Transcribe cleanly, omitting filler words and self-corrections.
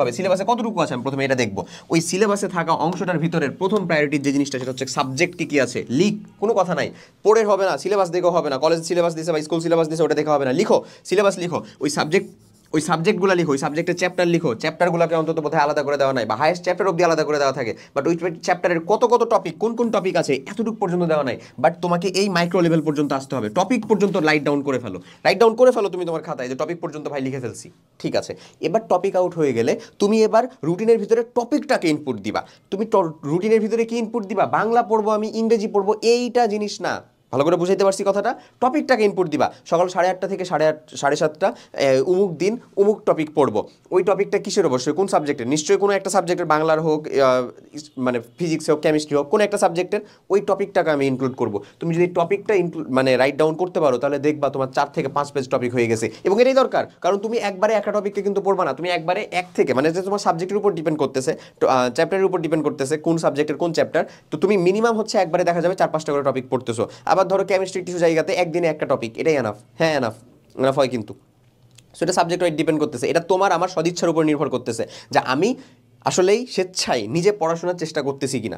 হবে সিলেবাসে কতটুকু আছে আমি প্রথমে এটা দেখবো। ওই সিলেবাসে থাকা অংশটার ভিতরের প্রথম প্রায়োরিটির যে জিনিসটা সেটা হচ্ছে সাবজেক্ট কি কি আছে, লিখ, কোনো কথা নাই, পড়ে হবে না, সিলেবাস দেখেও হবে না, কলেজ সিলেবাস দিছে বা স্কুল সিলেবাস দিছে ওটা দেখা হবে না, লিখো সিলেবাস লিখো, ওই সাবজেক্টগুলো লিখো, ওই সাবজেক্টের চ্যাপ্টার লিখো, চ্যাপ্টারগুলোকে অন্তত বোধহয় আলাদা করে দেওয়া নাই বা হায়েস্ট চ্যাপ্টার অবধি আলাদা করে দেওয়া থাকে, বাট ওই চ্যাপ্টারের কত কত টপিক, কোন কোন টপিক আছে এতটুকু পর্যন্ত দেওয়া নাই, বাট তোমাকে এই মাইক্রো লেভেল পর্যন্ত আসতে হবে, টপিক পর্যন্ত রাইট ডাউন করে ফেলো তুমি তোমার খাতায় যে টপিক পর্যন্ত ভাই লিখে ফেলছি, ঠিক আছে। এবার টপিক আউট হয়ে গেলে তুমি এবার রুটিনের ভিতরে টপিকটাকে ইনপুট দিবা। তুমি রুটিনের ভিতরে কি ইনপুট দিবা, বাংলা পড়বো আমি, ইংরেজি পড়বো, এইটা জিনিস না, ভালো করে বুঝাইতে পারছি কথাটা। টপিকটাকে ইনপুট দিবা, সকাল 8:30 থেকে 7:30 উমুক দিন উমুক টপিক পড়বো। ওই টপিকটা কিসের অবশ্যই কোন সাবজেক্টের, নিশ্চয়ই কোনো একটা সাবজেক্টের, বাংলার হোক মানে ফিজিক্স হোক কেমিস্ট্রি হোক, কোনো একটা সাবজেক্টের ওই টপিকটাকে আমি ইনক্লুড করবো। তুমি যদি টপিকটা মানে রাইট ডাউন করতে পারো তাহলে দেখবা তোমার 4 থেকে 5 পেজ টপিক হয়ে গেছে। এবং এটাই দরকার, কারণ তুমি একবারে একটা টপিককে কিন্তু পড়বা না, তুমি একবারে এক থেকে মানে যে তোমার সাবজেক্টের উপর ডিপেন্ড করতেছে, চ্যাপ্টারের উপর ডিপেন্ড করতেছে কোন সাবজেক্টের কোন চ্যাপ্টার, তো তুমি মিনিমাম হচ্ছে একবারে দেখা যাবে 4-5টা করে টপিক পড়তেছো। আবার ধরো কেমিস্ট্রির কিছু জায়গাতে একদিনে একটা টপিক, এটাই এনাফ, হ্যাঁ এনাফ, এনাফ হয় কিন্তু। সো এটা সাবজেক্ট ওয়াইজ ডিপেন্ড করতেছে, এটা তোমার আমার সদিচ্ছার উপর নির্ভর করতেছে যে আমি আসলেই স্বেচ্ছায় নিজে পড়াশোনার চেষ্টা করতেছি কিনা।